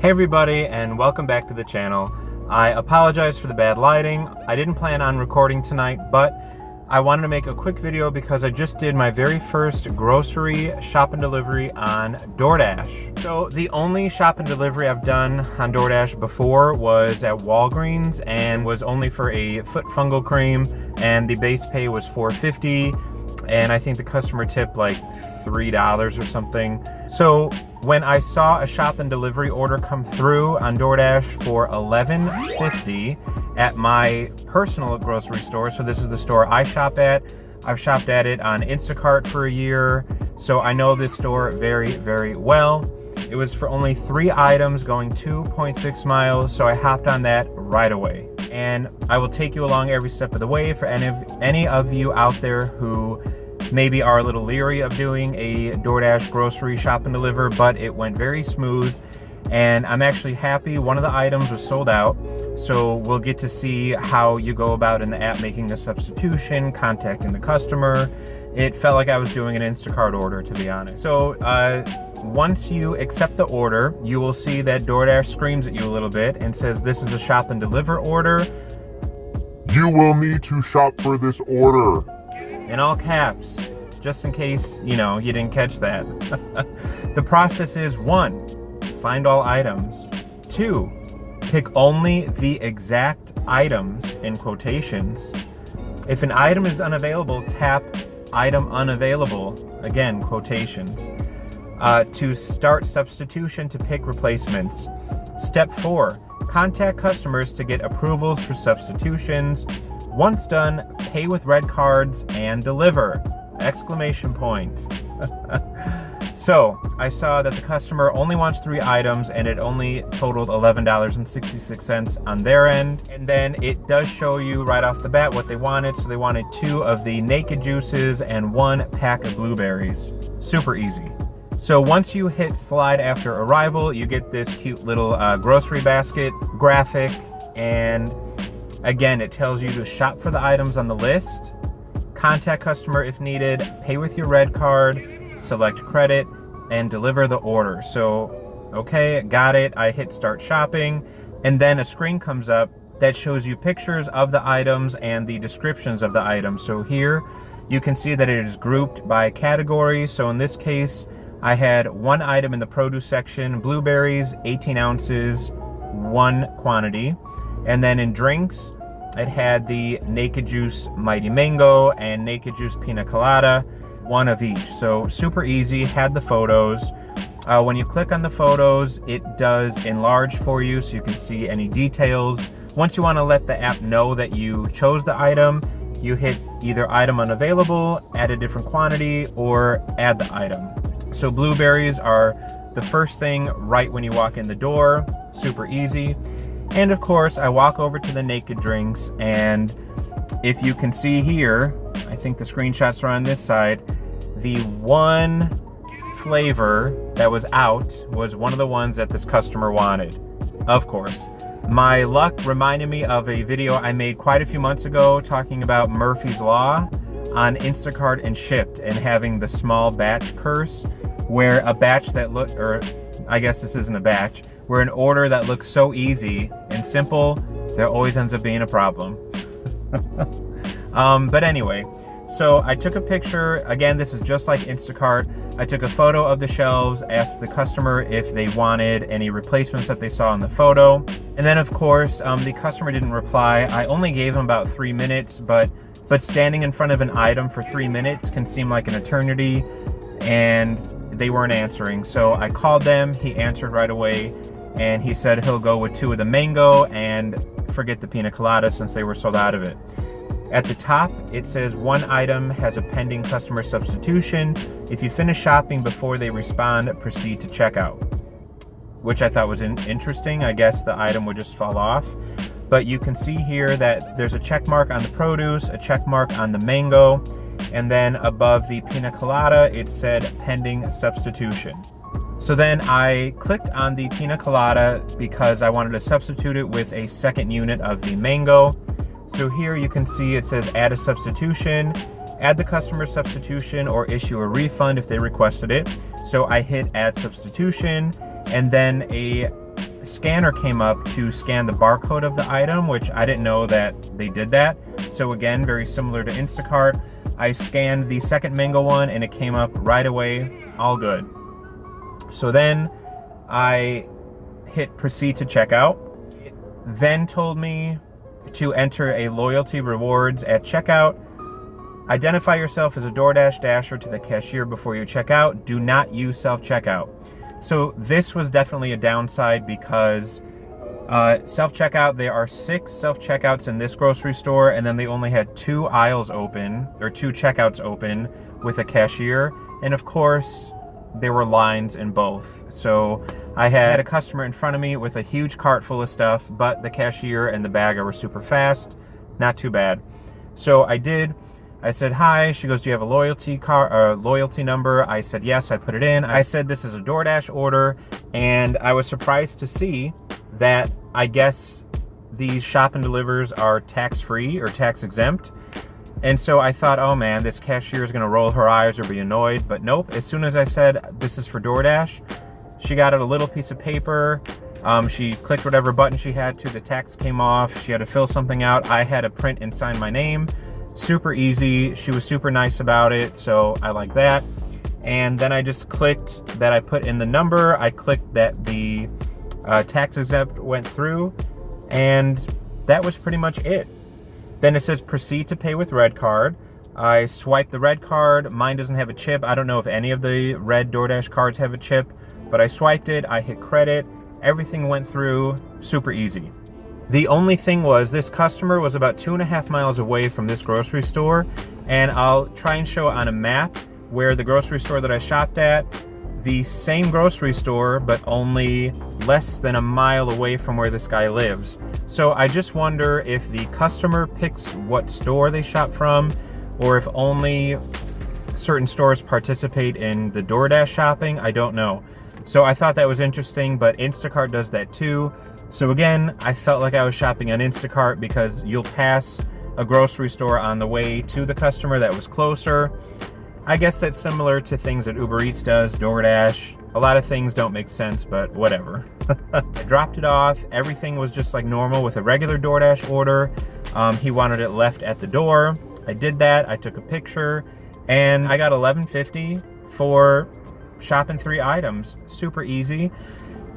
Hey everybody, and welcome back to the channel. I apologize for the bad lighting. I didn't plan on recording tonight, but I wanted to make a quick video because I just did my very first grocery shop and delivery on DoorDash. So the only shop and delivery I've done on DoorDash before was at Walgreens and was only for a foot fungal cream, and the base pay was $4.50, and I think the customer tipped like $3 or something. So when I saw a shop and delivery order come through on DoorDash for $11.50 at my personal grocery store, so this is the store I shop at. I've shopped at it on Instacart for a year, so I know this store very, very well. It was for only 3 items going 2.6 miles, so I hopped on that right away. And I will take you along every step of the way for any of you out there who maybe are a little leery of doing a DoorDash grocery shop and deliver, but it went very smooth, and I'm actually happy. One of the items was sold out, so we'll get to see how you go about in the app making a substitution, contacting the customer. It felt like I was doing an Instacart order, to be honest. So once you accept the order, you will see that DoorDash screams at you a little bit and says, "This is a shop and deliver order. You will need to shop for this order." In all caps, just in case, you didn't catch that. The process is: 1, find all items. 2, pick only the exact items in quotations. If an item is unavailable, tap item unavailable, again, quotations. To start substitution to pick replacements. Step 4, contact customers to get approvals for substitutions. Once done, pay with red cards and deliver! Exclamation point. So I saw that the customer only wants 3 items, and it only totaled $11.66 on their end. And then it does show you right off the bat what they wanted. So they wanted 2 of the naked juices and 1 pack of blueberries. Super easy. So once you hit slide after arrival, you get this cute little grocery basket graphic, and again, it tells you to shop for the items on the list, contact customer if needed, pay with your red card, select credit, and deliver the order. So, okay, got it. I hit start shopping, and then a screen comes up that shows you pictures of the items and the descriptions of the items. So here, you can see that it is grouped by category. So in this case, I had 1 item in the produce section, blueberries, 18 ounces, 1 quantity. And then in drinks, it had the Naked Juice Mighty Mango and Naked Juice Pina Colada, 1 of each. So super easy, had the photos. When you click on the photos, it does enlarge for you so you can see any details. Once you want to let the app know that you chose the item, you hit either item unavailable, add a different quantity, or add the item. So blueberries are the first thing right when you walk in the door, super easy. And of course, I walk over to the naked drinks, and if you can see here, I think the screenshots are on this side, the 1 flavor that was out was one of the ones that this customer wanted, of course. My luck reminded me of a video I made quite a few months ago talking about Murphy's Law on Instacart and Shipped, and having the small batch curse, where a batch that looked, or I guess this isn't a batch, where an order that looks so easy and simple, there always ends up being a problem. But anyway, so I took a picture. Again, this is just like Instacart. I took a photo of the shelves, asked the customer if they wanted any replacements that they saw in the photo. And then of course, the customer didn't reply. I only gave them about 3 minutes, but standing in front of an item for 3 minutes can seem like an eternity, and they weren't answering. So I called them, he answered right away, and he said he'll go with 2 of the mango and forget the pina colada since they were sold out of it. At the top, it says 1 item has a pending customer substitution. If you finish shopping before they respond, proceed to checkout. Which I thought was interesting. I guess the item would just fall off. But you can see here that there's a check mark on the produce, a check mark on the mango, and then above the pina colada, it said pending substitution. So then I clicked on the pina colada because I wanted to substitute it with a 2nd unit of the mango. So here you can see it says add a substitution, add the customer substitution, or issue a refund if they requested it. So I hit add substitution, and then a scanner came up to scan the barcode of the item, which I didn't know that they did that. So again, very similar to Instacart. I scanned the second mango one and it came up right away, all good. So then I hit proceed to checkout. It then told me to enter a loyalty rewards at checkout. Identify yourself as a DoorDash dasher to the cashier before you check out. Do not use self-checkout. So this was definitely a downside because self-checkout, there are 6 self-checkouts in this grocery store, and then they only had 2 aisles open, or 2 checkouts open with a cashier. And of course, there were lines in both. So I had a customer in front of me with a huge cart full of stuff, but the cashier and the bagger were super fast. Not too bad. So I said, hi. She goes, do you have a loyalty number? I said, yes. I put it in. I said, this is a DoorDash order. And I was surprised to see that I guess these shop and delivers are tax-free or tax exempt. And so I thought, oh man, this cashier is going to roll her eyes or be annoyed. But nope. As soon as I said, this is for DoorDash, she got out a little piece of paper. She clicked whatever button she had to. The tax came off. She had to fill something out. I had to print and sign my name. Super easy. She was super nice about it, so I like that. And then I just clicked that I put in the number. I clicked that the tax exempt went through, and that was pretty much it. Then it says proceed to pay with red card. I swiped the red card. Mine doesn't have a chip. I don't know if any of the red DoorDash cards have a chip, but I swiped it. I hit credit. Everything went through. Super easy. The only thing was this customer was about 2.5 miles away from this grocery store, and I'll try and show on a map where the grocery store that I shopped at, the same grocery store, but only less than a mile away from where this guy lives. So I just wonder if the customer picks what store they shop from, or if only certain stores participate in the DoorDash shopping. I don't know. So I thought that was interesting, but Instacart does that too. So again, I felt like I was shopping on Instacart because you'll pass a grocery store on the way to the customer that was closer. I guess that's similar to things that Uber Eats does, DoorDash. A lot of things don't make sense, but whatever. I dropped it off. Everything was just like normal with a regular DoorDash order. He wanted it left at the door. I did that. I took a picture, and I got $11.50 for shopping 3 items. Super easy.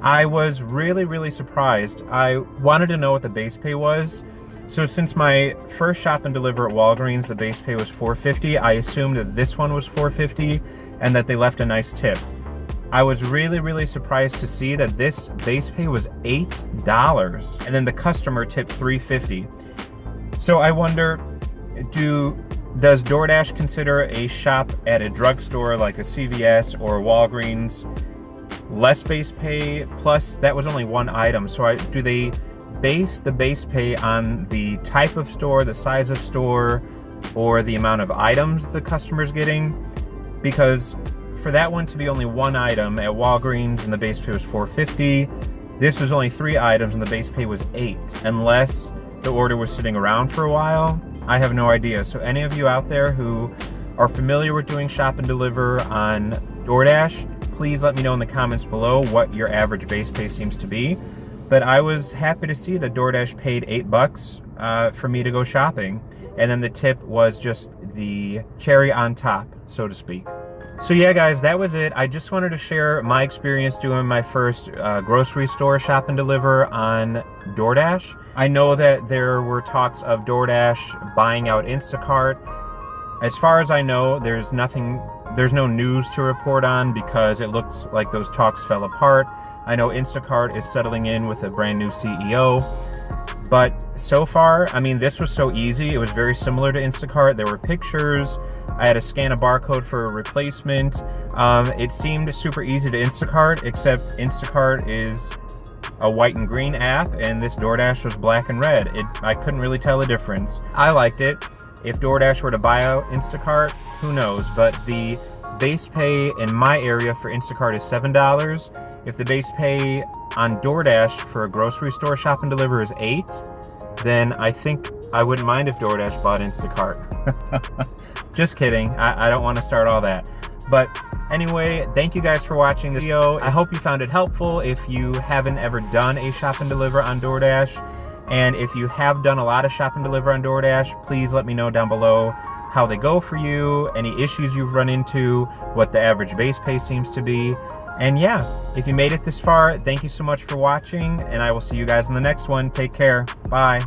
I was really surprised. I wanted to know what the base pay was. So since my first shop and deliver at Walgreens, the base pay was $4.50, I assumed that this one was $4.50 and that they left a nice tip. I was really surprised to see that this base pay was $8 and then the customer tipped $3.50. So I wonder, does DoorDash consider a shop at a drugstore like a CVS or Walgreens less base pay? Plus, that was only 1 item. So do they base the base pay on the type of store, the size of store, or the amount of items the customer's getting? Because for that one to be only 1 item at Walgreens and the base pay was $4.50, this was only 3 items and the base pay was $8, unless the order was sitting around for a while. I have no idea. So any of you out there who are familiar with doing shop and deliver on DoorDash, please let me know in the comments below what your average base pay seems to be. But I was happy to see that DoorDash paid $8 for me to go shopping. And then the tip was just the cherry on top, so to speak. So yeah, guys, that was it. I just wanted to share my experience doing my first grocery store shop and deliver on DoorDash. I know that there were talks of DoorDash buying out Instacart. As far as I know, there's no news to report on because it looks like those talks fell apart. I know Instacart is settling in with a brand new CEO. But so far, I mean, this was so easy. It was very similar to Instacart. There were pictures. I had to scan a barcode for a replacement. It seemed super easy to Instacart, except Instacart is a white and green app, and this DoorDash was black and red. I couldn't really tell the difference. I liked it. If DoorDash were to buy out Instacart, who knows? But the base pay in my area for Instacart is $7. If the base pay on DoorDash for a grocery store shop and deliver is $8, then I think I wouldn't mind if DoorDash bought Instacart. Just kidding. I don't want to start all that. But Anyway, thank you guys for watching this video. I hope you found it helpful. If you haven't ever done a shop and deliver on DoorDash, and if you have done a lot of shop and deliver on DoorDash, please let me know down below how they go for you, any issues you've run into, what the average base pay seems to be. And yeah, if you made it this far, thank you so much for watching, and I will see you guys in the next one. Take care. Bye.